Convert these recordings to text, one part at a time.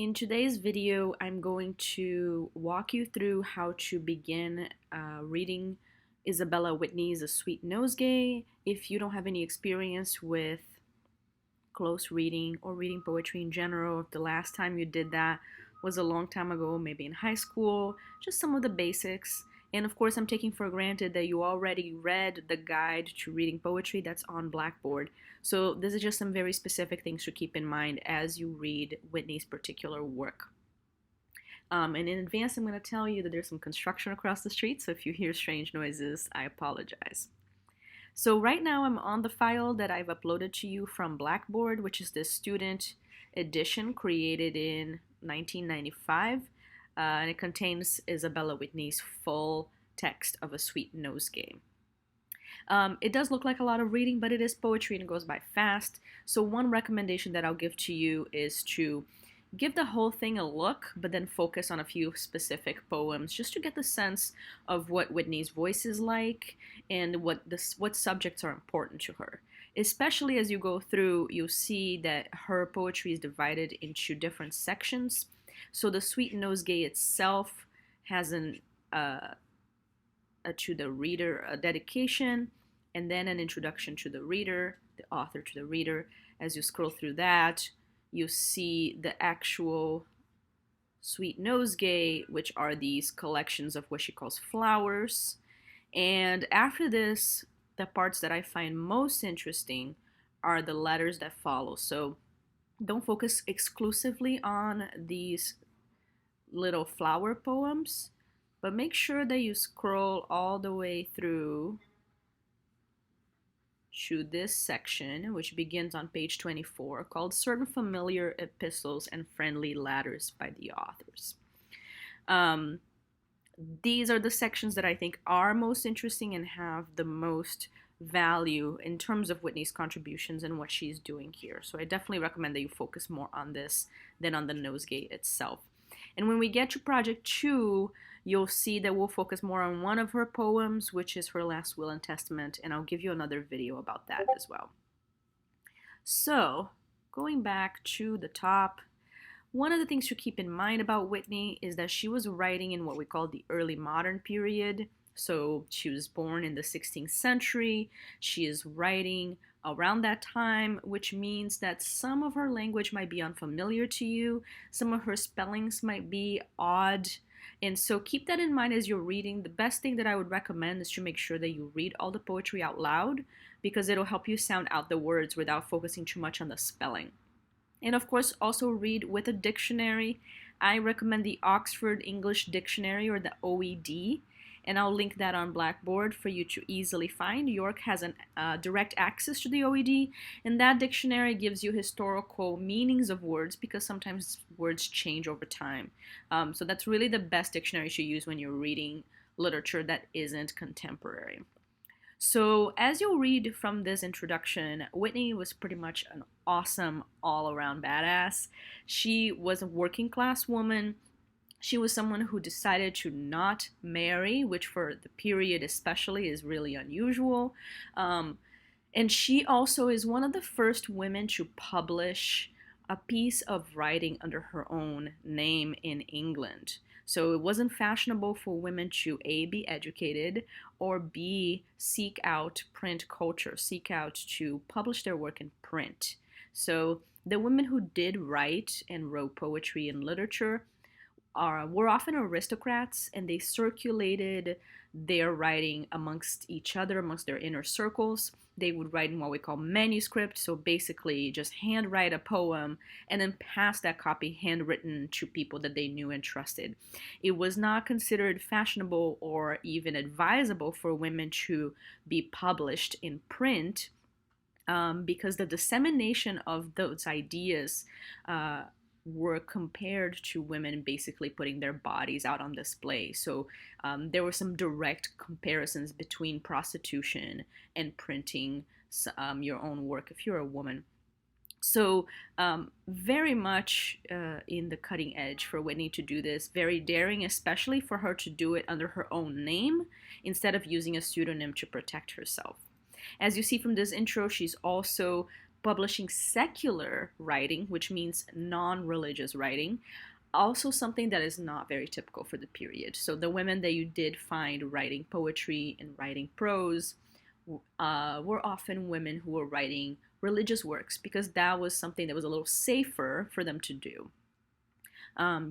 In today's video, I'm going to walk you through how to begin reading Isabella Whitney's A Sweet Nosegay. If you don't have any experience with close reading or reading poetry in general, if the last time you did that was a long time ago, maybe in high school, just some of the basics. And of course, I'm taking for granted that you already read the guide to reading poetry that's on Blackboard. So this is just some very specific things to keep in mind as you read Whitney's particular work. And in advance, I'm going to tell you that there's some construction across the street, so if you hear strange noises, I apologize. So right now I'm on the file that I've uploaded to you from Blackboard, which is the student edition created in 1995. And it contains Isabella Whitney's full text of A Sweet Nosegay. It does look like a lot of reading, but it is poetry and it goes by fast. So one recommendation that I'll give to you is to give the whole thing a look, but then focus on a few specific poems just to get the sense of what Whitney's voice is like and what subjects are important to her. Especially as you go through, you'll see that her poetry is divided into different sections. So the Sweet Nosegay itself has to the reader a dedication, and then an introduction to the reader, the author to the reader. As you scroll through that, you see the actual Sweet Nosegay, which are these collections of what she calls flowers. And after this, the parts that I find most interesting are the letters that follow. So don't focus exclusively on these little flower poems, but make sure that you scroll all the way through to this section, which begins on page 24, called Certain Familiar Epistles and Friendly Letters by the Authors. These are the sections that I think are most interesting and have the most value in terms of Whitney's contributions and what she's doing here. So I definitely recommend that you focus more on this than on the nosegay itself. And when we get to project 2, you'll see that we'll focus more on one of her poems, which is her Last Will and Testament, and I'll give you another video about that as well. So, going back to the top, one of the things to keep in mind about Whitney is that she was writing in what we call the early modern period. So she was born in the 16th century. She is writing around that time, which means that some of her language might be unfamiliar to you. Some of her spellings might be odd. And so keep that in mind as you're reading. The best thing that I would recommend is to make sure that you read all the poetry out loud, because it'll help you sound out the words without focusing too much on the spelling. And of course, also read with a dictionary. I recommend the Oxford English Dictionary, or the OED, and I'll link that on Blackboard for you to easily find. York has direct access to the OED, and that dictionary gives you historical meanings of words, because sometimes words change over time. So that's really the best dictionary to use when you're reading literature that isn't contemporary. So as you'll read from this introduction, Whitney was pretty much an awesome all-around badass. She was a working class woman. She was someone who decided to not marry, which for the period especially is really unusual. And she also is one of the first women to publish a piece of writing under her own name in England. So it wasn't fashionable for women to A, be educated, or B, seek out print culture, seek out to publish their work in print. So the women who did write and wrote poetry and literature were often aristocrats, and they circulated their writing amongst each other, amongst their inner circles. They would write in what we call manuscript, so basically just handwrite a poem and then pass that copy handwritten to people that they knew and trusted. It was not considered fashionable or even advisable for women to be published in print, because the dissemination of those ideas were compared to women basically putting their bodies out on display. So there were some direct comparisons between prostitution and printing your own work if you're a woman. So very much in the cutting edge for Whitney to do this, very daring, especially for her to do it under her own name instead of using a pseudonym to protect herself. As you see from this intro, she's also publishing secular writing, which means non-religious writing, also something that is not very typical for the period. So the women that you did find writing poetry and writing prose were often women who were writing religious works because that was something that was a little safer for them to do,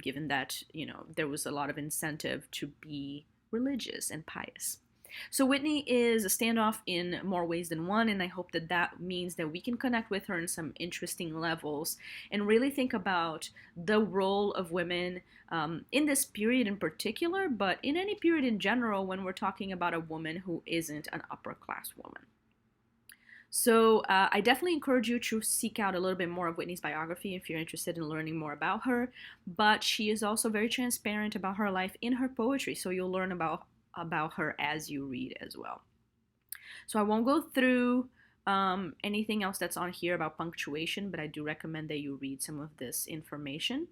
given that there was a lot of incentive to be religious and pious. So Whitney is a standoff in more ways than one, and I hope that that means that we can connect with her in some interesting levels and really think about the role of women in this period in particular, but in any period in general when we're talking about a woman who isn't an upper class woman. So I definitely encourage you to seek out a little bit more of Whitney's biography if you're interested in learning more about her. But she is also very transparent about her life in her poetry, so you'll learn about her as you read as well. So I won't go through anything else that's on here about punctuation, but I do recommend that you read some of this information.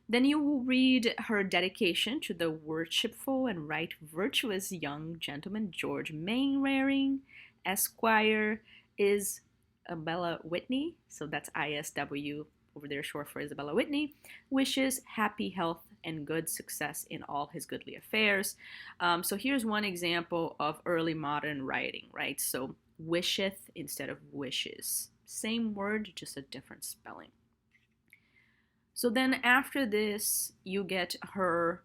Then you will read her dedication to the worshipful and right virtuous young gentleman George Mainwaring, Esquire, Isabella Whitney, so that's ISW over there, short for Isabella Whitney, wishes happy health and good success in all his goodly affairs. So here's one example of early modern writing, right? So wisheth instead of wishes. Same word, just a different spelling. So then after this, you get her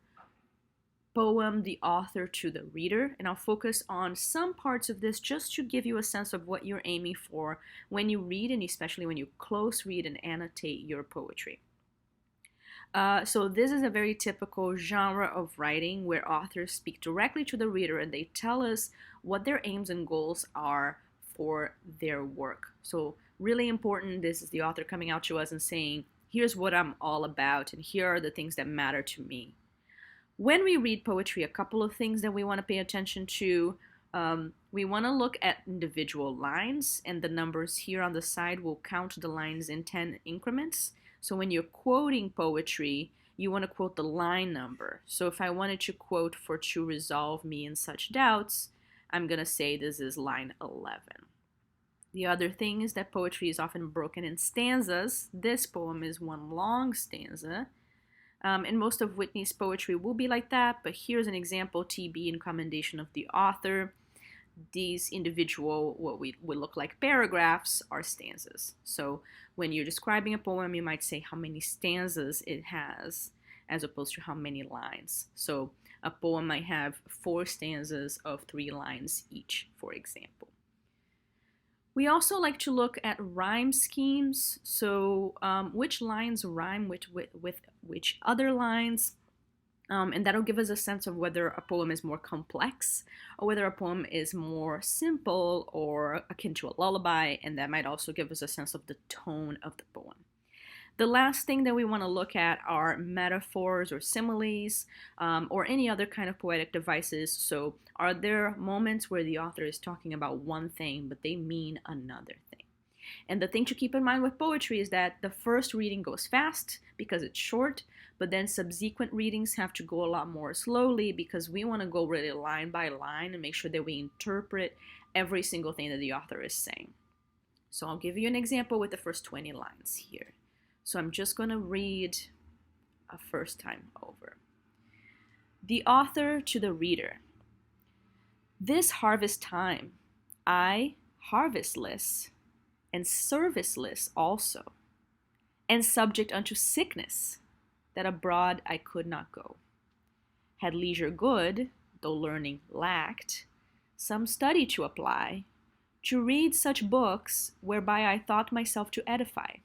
poem, The Author to the Reader, and I'll focus on some parts of this just to give you a sense of what you're aiming for when you read, and especially when you close read and annotate your poetry. So this is a very typical genre of writing where authors speak directly to the reader and they tell us what their aims and goals are for their work. So really important, this is the author coming out to us and saying, here's what I'm all about and here are the things that matter to me. When we read poetry, a couple of things that we want to pay attention to. We want to look at individual lines, and the numbers here on the side will count the lines in 10 increments. So when you're quoting poetry, you want to quote the line number. So if I wanted to quote "For to resolve me in such doubts," I'm going to say this is line 11. The other thing is that poetry is often broken in stanzas. This poem is one long stanza. And most of Whitney's poetry will be like that, but here's an example, TB in commendation of the author. These individual, what would look like paragraphs, are stanzas. So when you're describing a poem, you might say how many stanzas it has, as opposed to how many lines. So a poem might have 4 stanzas of 3 lines each, for example. We also like to look at rhyme schemes, so which lines rhyme with which other lines, and that'll give us a sense of whether a poem is more complex or whether a poem is more simple or akin to a lullaby, and that might also give us a sense of the tone of the poem. The last thing that we want to look at are metaphors or similes or any other kind of poetic devices. So are there moments where the author is talking about one thing but they mean another thing? And the thing to keep in mind with poetry is that the first reading goes fast because it's short, but then subsequent readings have to go a lot more slowly because we want to go really line by line and make sure that we interpret every single thing that the author is saying. So I'll give you an example with the first 20 lines here. So I'm just going to read a first time over. The author to the reader. This harvest time, I, harvestless, and serviceless also, and subject unto sickness, that abroad I could not go. Had leisure good, though learning lacked, some study to apply, to read such books whereby I thought myself to edify.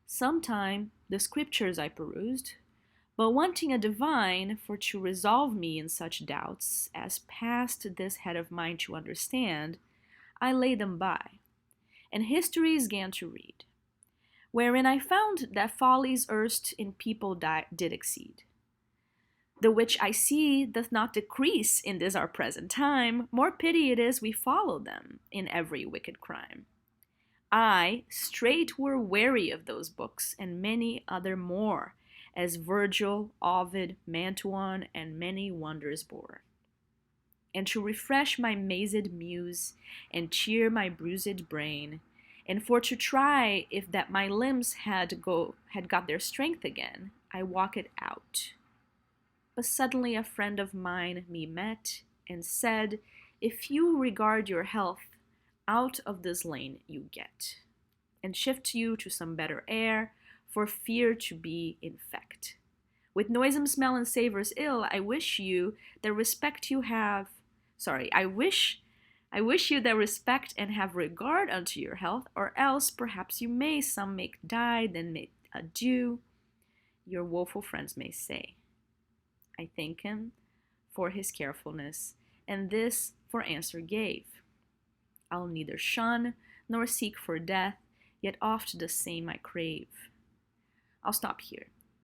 Sometime the scriptures I perused, but wanting a divine for to resolve me in such doubts as passed this head of mine to understand, I laid them by, and histories 'gan to read, wherein I found that follies erst in people did exceed, the which I see doth not decrease in this our present time, more pity it is we follow them in every wicked crime. I straight were weary of those books, and many other more, as Virgil, Ovid, Mantuan, and many wonders bore. And to refresh my mazed muse, and cheer my bruised brain, And for to try if that my limbs had got their strength again, I walk it out. But suddenly a friend of mine me met and said, if you regard your health, out of this lane you get, and shift you to some better air, for fear to be infect. With noisome smell and savors ill, I wish you the respect you have. Sorry, I wish you the respect and have regard unto your health, or else perhaps you may some make die, then make adieu. Your woeful friends may say. I thank him for his carefulness, and this for answer gave. I'll neither shun nor seek for death, yet oft the same I crave. I'll stop here.